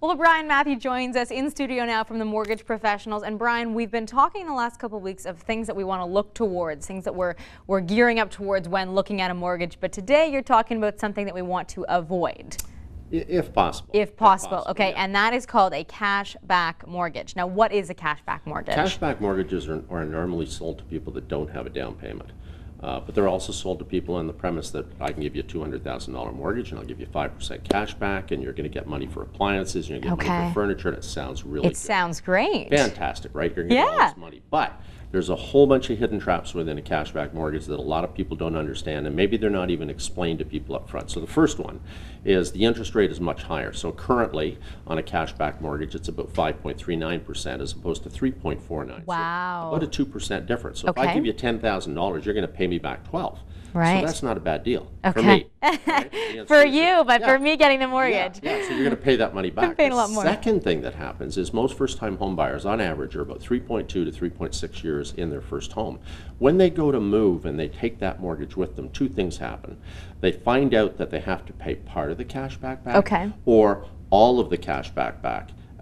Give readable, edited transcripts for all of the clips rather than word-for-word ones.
Well, Brian Matthew joins us in studio now from the Mortgage Professionals. And Brian, we've been talking in the last couple of weeks of things that we want to look towards, things that we're gearing up towards when looking at a mortgage. But today you're talking about something that we want to avoid. If possible. If possible, okay. Yeah. And that is called a cash-back mortgage. Now, what is a cash-back mortgage? Cash-back mortgages are normally sold to people that don't have a down payment. But they're also sold to people on the premise that I can give you a $200,000 mortgage and I'll give you 5% cash back and you're going to get money for appliances and you're going to get money for furniture, and it sounds really good. It sounds great. Fantastic, right? You're going to get all this money. But there's a whole bunch of hidden traps within a cashback mortgage that a lot of people don't understand, and maybe they're not even explained to people up front. So the first one is the interest rate is much higher. So currently on a cashback mortgage, it's about 5.39% as opposed to 3.49%. Wow. So about a 2% difference. So if I give you $10,000, you're going to pay me back 12. Right. So that's not a bad deal for me. Right? For you, but for me getting the mortgage. Yeah, so you're going to pay that money back. I'm paying a lot more. The second thing that happens is most first-time home buyers, on average, are about 3.2 to 3.6 years in their first home. When they go to move and they take that mortgage with them, two things happen. They find out that they have to pay part of the cash back or all of the cash back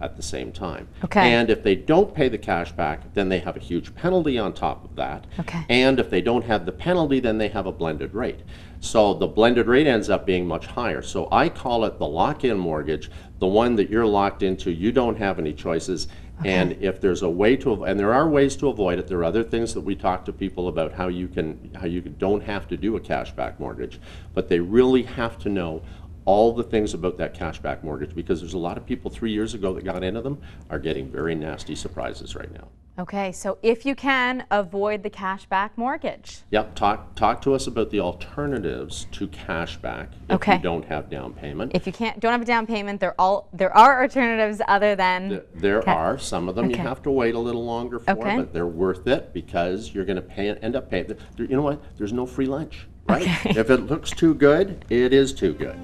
at the same time. And if they don't pay the cash back, then they have a huge penalty on top of that. And if they don't have the penalty, then they have a blended rate. So the blended rate ends up being much higher. So I call it the lock-in mortgage, the one that you're locked into, you don't have any choices. And if there's a way to, and there are ways to avoid it, there are other things that we talk to people about how you don't have to do a cashback mortgage, but they really have to know all the things about that cashback mortgage, because there's a lot of people 3 years ago that got into them are getting very nasty surprises right now. Okay, so if you can, avoid the cashback mortgage. Yep, talk to us about the alternatives to cashback if you don't have down payment. If you don't have a down payment, there are alternatives other than there are some of them you have to wait a little longer for, but they're worth it because you're going to end up paying. You know what? There's no free lunch, right? If it looks too good, it is too good.